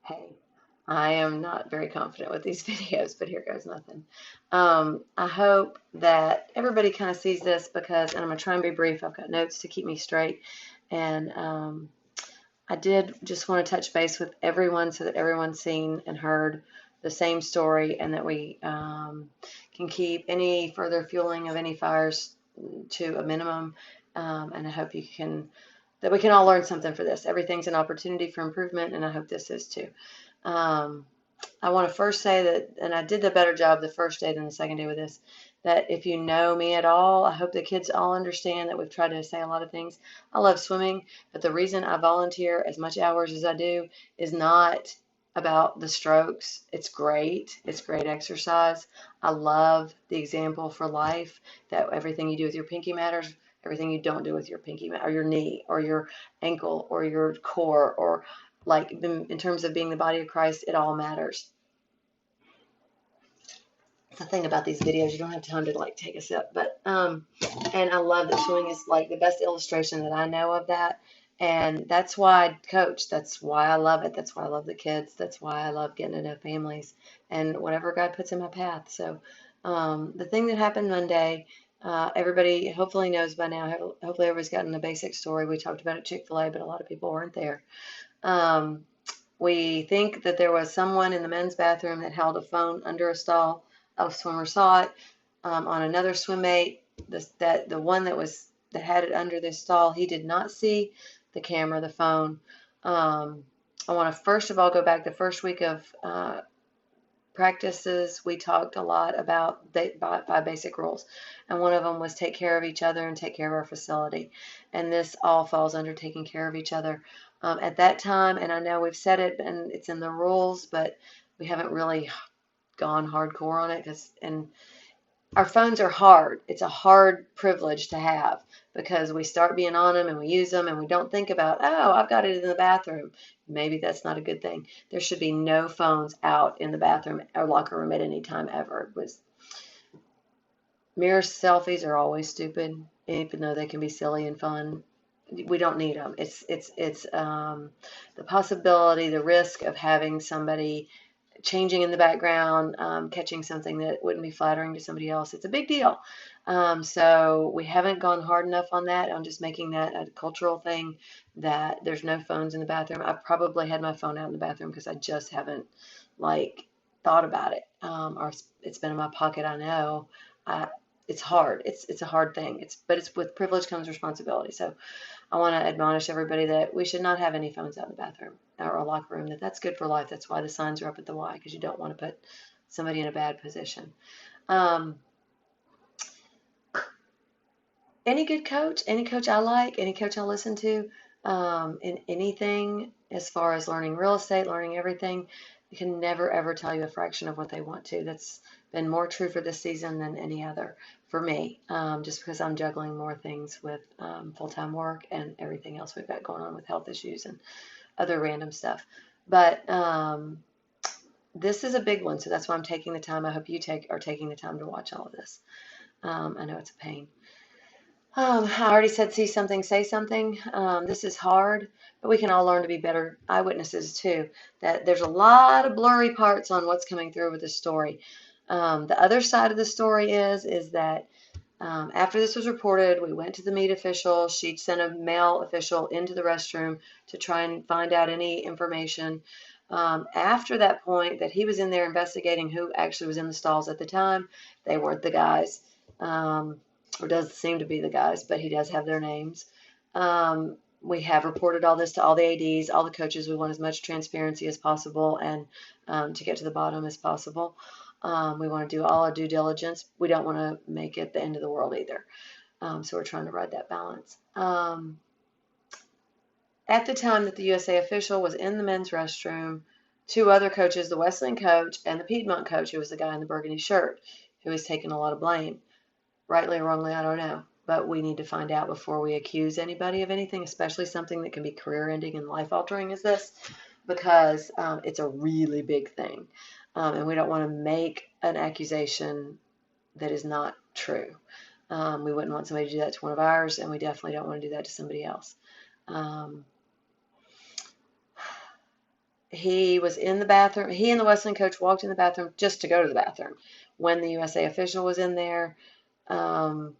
Hey, I am not very confident with these videos, but here goes nothing. I hope that everybody kind of sees this and I'm going to try and be brief. I've got notes to keep me straight. And I did just want to touch base with everyone so that everyone's seen and heard the same story and that we can keep any further fueling of any fires to a minimum. And I hope that we can all learn something for this. Everything's an opportunity for improvement, and I hope this is too. Um, I want to first say that, and I did the better job the first day than the second day with this, that if you know me at all, I hope the kids all understand that we've tried to say a lot of things. I love swimming, but the reason I volunteer as much hours as I do is not about the strokes. It's great. It's great exercise. I love the example for life that everything you do with your pinky matters. Everything you don't do with your pinky or your knee or your ankle or your core or like in terms of being the body of Christ, it all matters. The thing about these videos, you don't have time to like take a sip, but and I love that swimming is like the best illustration that I know of that, and that's why I coach. That's why I love it. That's why I love the kids. That's why I love getting to know families and whatever God puts in my path. So the thing that happened Monday. Everybody hopefully knows by now. Hopefully everybody's gotten the basic story. We talked about it at Chick-fil-A, but a lot of people weren't there. Um, We think that there was someone in the men's bathroom that held a phone under a stall. A swimmer saw it. On another swim mate, the one that had it under this stall, he did not see the camera, the phone. I want to first of all go back the first week of practices. We talked a lot about five basic rules, and one of them was take care of each other and take care of our facility. And this all falls under taking care of each other. At that time, and I know we've said it and it's in the rules, but we haven't really gone hardcore on it and our phones are hard. It's a hard privilege to have because we start being on them and we use them and we don't think about, oh, I've got it in the bathroom. Maybe that's not a good thing. There should be no phones out in the bathroom or locker room at any time ever. Mirror selfies are always stupid, even though they can be silly and fun. We don't need them. It's the possibility, the risk of having somebody changing in the background, catching something that wouldn't be flattering to somebody else. It's a big deal. So we haven't gone hard enough on that. I'm just making that a cultural thing that there's no phones in the bathroom. I probably had my phone out in the bathroom because I just haven't like thought about it. Or it's been in my pocket. I know. I, it's hard. It's a hard thing. But it's with privilege comes responsibility. So I want to admonish everybody that we should not have any phones out in the bathroom or a locker room, that's good for life. That's why the signs are up at the Y, because you don't want to put somebody in a bad position. Um, any good coach, any coach I like, any coach I listen to, in anything as far as learning real estate, learning everything, they can never ever tell you a fraction of what they want to. That's been more true for this season than any other for me, just because I'm juggling more things with full-time work and everything else we've got going on with health issues and other random stuff. But this is a big one, so that's why I'm taking the time. I hope you are taking the time to watch all of this. I know it's a pain. I already said see something, say something. This is hard, but we can all learn to be better eyewitnesses too. That there's a lot of blurry parts on what's coming through with this story. The other side of the story is that after this was reported, we went to the meet official. She sent a male official into the restroom to try and find out any information. After that point, that he was in there investigating who actually was in the stalls at the time. They weren't the guys. Or does seem to be the guys, but he does have their names. We have reported all this to all the ADs, all the coaches. We want as much transparency as possible and to get to the bottom as possible. We want to do all our due diligence. We don't want to make it the end of the world either. So we're trying to ride that balance. At the time that the USA official was in the men's restroom, two other coaches, the Wesleyan coach and the Piedmont coach, who was the guy in the burgundy shirt, who was taking a lot of blame. Rightly or wrongly, I don't know. But we need to find out before we accuse anybody of anything, especially something that can be career-ending and life-altering as this, because it's a really big thing. And we don't want to make an accusation that is not true. We wouldn't want somebody to do that to one of ours, and we definitely don't want to do that to somebody else. he was in the bathroom. He and the Wesleyan coach walked in the bathroom just to go to the bathroom. When the USA official was in there, um,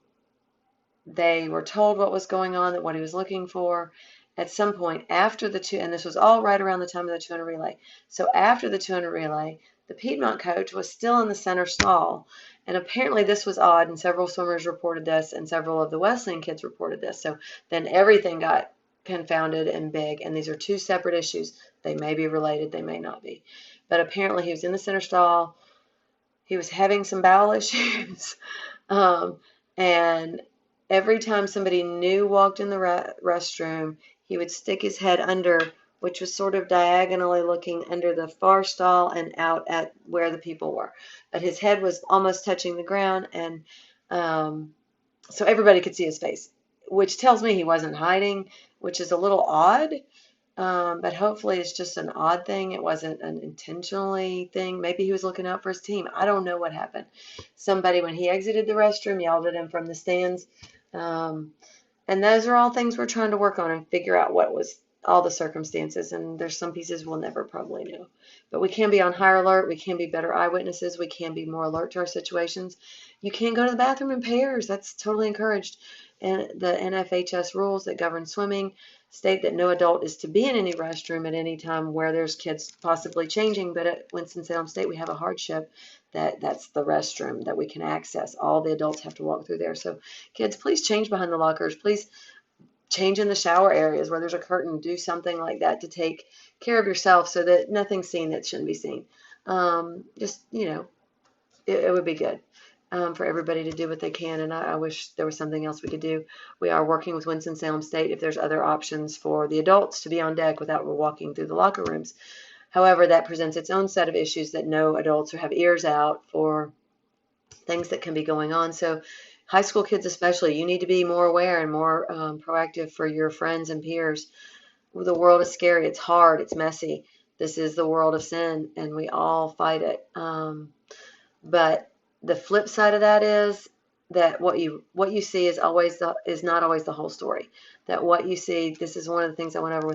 they were told what was going on, that what he was looking for. At some point after the two, and this was all right around the time of the 200 relay. So after the 200 relay, the Piedmont coach was still in the center stall. And apparently this was odd, and several swimmers reported this, and several of the Wesleyan kids reported this. So then everything got confounded and big, and these are two separate issues. They may be related, they may not be. But apparently he was in the center stall. He was having some bowel issues. Um, and every time somebody new walked in the restroom, he would stick his head under, which was sort of diagonally looking under the far stall and out at where the people were. But his head was almost touching the ground, and so everybody could see his face, which tells me he wasn't hiding, which is a little odd. But hopefully it's just an odd thing. It wasn't an intentionally thing. Maybe he was looking out for his team. I don't know what happened. Somebody, when he exited the restroom, yelled at him from the stands. Um, and those are all things we're trying to work on and figure out what was all the circumstances. And there's some pieces we'll never probably know. But we can be on higher alert. We can be better eyewitnesses. We can be more alert to our situations. You can go to the bathroom in pairs. That's totally encouraged. And the NFHS rules that govern swimming state that no adult is to be in any restroom at any time where there's kids possibly changing. But at Winston-Salem State, we have a hardship that's the restroom that we can access. All the adults have to walk through there. So kids, please change behind the lockers. Please change in the shower areas where there's a curtain. Do something like that to take care of yourself so that nothing's seen that shouldn't be seen. Just, it would be good. For everybody to do what they can, and I wish there was something else we could do. We are working with Winston-Salem State if there's other options for the adults to be on deck without walking through the locker rooms. However, that presents its own set of issues that no adults have ears out for things that can be going on. So high school kids especially, you need to be more aware and more proactive for your friends and peers. The world is scary. It's hard. It's messy. This is the world of sin, and we all fight it. But the flip side of that is that what you see is not always the whole story. That what you see, this is one of the things I went over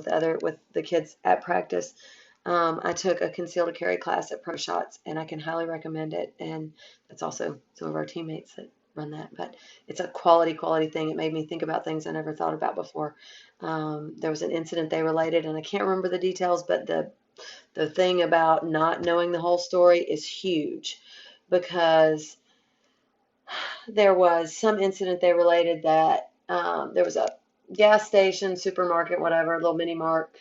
with the kids at practice. I took a concealed carry class at Pro Shots, and I can highly recommend it. And that's also some of our teammates that run that. But it's a quality thing. It made me think about things I never thought about before. There was an incident they related, and I can't remember the details, but the thing about not knowing the whole story is huge. Because there was some incident they related that there was a gas station, supermarket, whatever, little mini mart.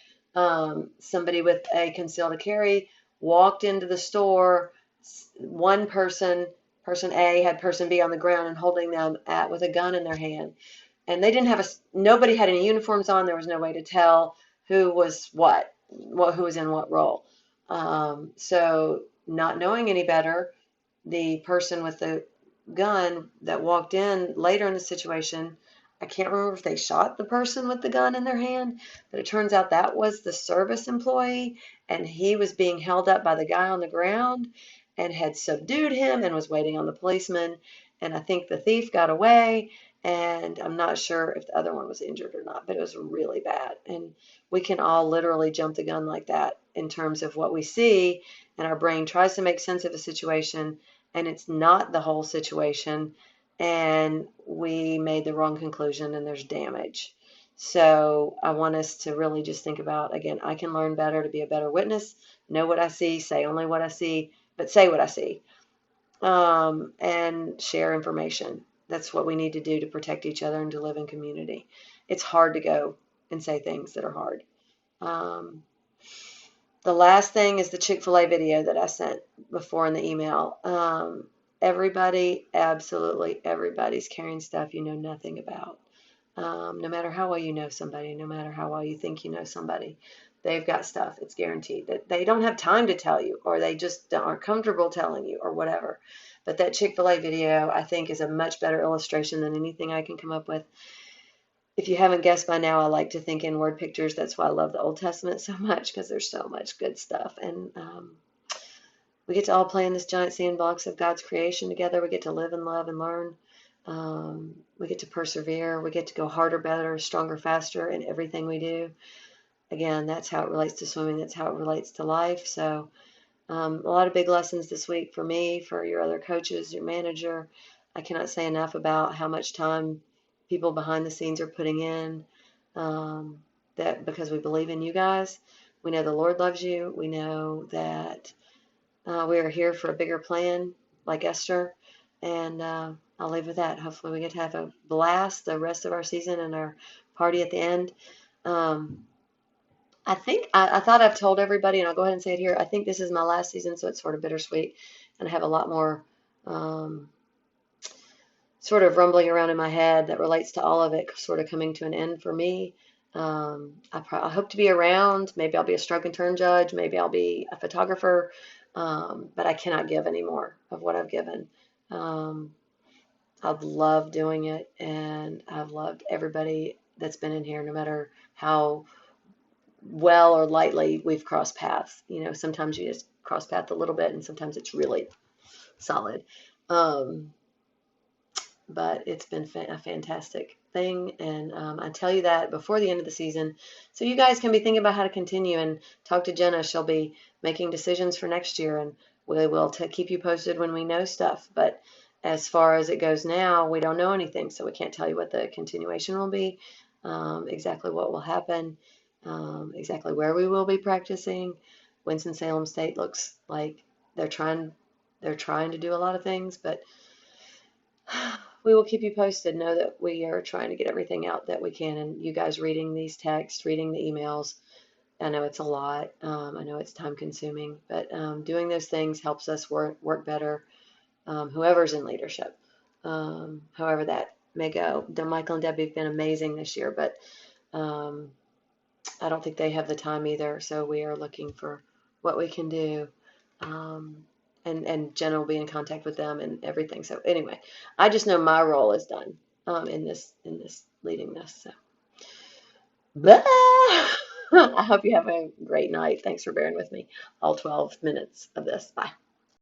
Somebody with a concealed carry walked into the store. One person A, had person B on the ground and holding them with a gun in their hand. And they didn't have nobody had any uniforms on. There was no way to tell who was who was in what role. So not knowing any better, the person with the gun that walked in later in the situation, I can't remember if they shot the person with the gun in their hand, but it turns out that was the service employee, and he was being held up by the guy on the ground and had subdued him and was waiting on the policeman. And I think the thief got away, and I'm not sure if the other one was injured or not, but it was really bad. And we can all literally jump the gun like that in terms of what we see, and our brain tries to make sense of a situation, and it's not the whole situation, and we made the wrong conclusion, and there's damage. So I want us to really just think about, again, I can learn better to be a better witness, know what I see, say only what I see, but say what I see, and share information. That's what we need to do to protect each other and to live in community. It's hard to go and say things that are hard. The last thing is the Chick-fil-A video that I sent before in the email. Everybody, absolutely everybody's carrying stuff you know nothing about. No matter how well you know somebody, no matter how well you think you know somebody, they've got stuff. It's guaranteed that they don't have time to tell you, or they just aren't comfortable telling you, or whatever. But that Chick-fil-A video, I think, is a much better illustration than anything I can come up with. If you haven't guessed by now, I like to think in word pictures. That's why I love the Old Testament so much, because there's so much good stuff. And we get to all play in this giant sandbox of God's creation together. We get to live and love and learn. We get to persevere. We get to go harder, better, stronger, faster in everything we do. again, that's how it relates to swimming. That's how it relates to life. So a lot of big lessons this week for me, for your other coaches, your manager. I cannot say enough about how much time people behind the scenes are putting in. That because we believe in you guys. We know the Lord loves you. We know that we are here for a bigger plan, like Esther. And I'll leave with that. Hopefully, we get to have a blast the rest of our season and our party at the end. Um, I thought I've told everybody, and I'll go ahead and say it here. I think this is my last season, so it's sort of bittersweet, and I have a lot more um, sort of rumbling around in my head that relates to all of it, sort of coming to an end for me. I hope to be around. Maybe I'll be a stroke and turn judge. Maybe I'll be a photographer, but I cannot give any more of what I've given. Um, I've loved doing it, and I've loved everybody that's been in here, no matter how well or lightly we've crossed paths. Sometimes you just cross paths a little bit, and sometimes it's really solid. Um, but it's been a fantastic thing, and I tell you that before the end of the season, so you guys can be thinking about how to continue and talk to Jenna. She'll be making decisions for next year, and we will keep you posted when we know stuff. But as far as it goes now, we don't know anything, so we can't tell you what the continuation will be, exactly what will happen, exactly where we will be practicing. Winston-Salem State looks like they're trying to do a lot of things, but we will keep you posted. Know that we are trying to get everything out that we can, and you guys reading these texts, reading the emails. I know it's a lot. I know it's time consuming, but doing those things helps us work better. Whoever's in leadership, however that may go. Michael and Debbie have been amazing this year, but I don't think they have the time either. So we are looking for what we can do. And Jenna will be in contact with them and everything. So anyway, I just know my role is done in this leading this. So, blah. I hope you have a great night. Thanks for bearing with me all 12 minutes of this. Bye.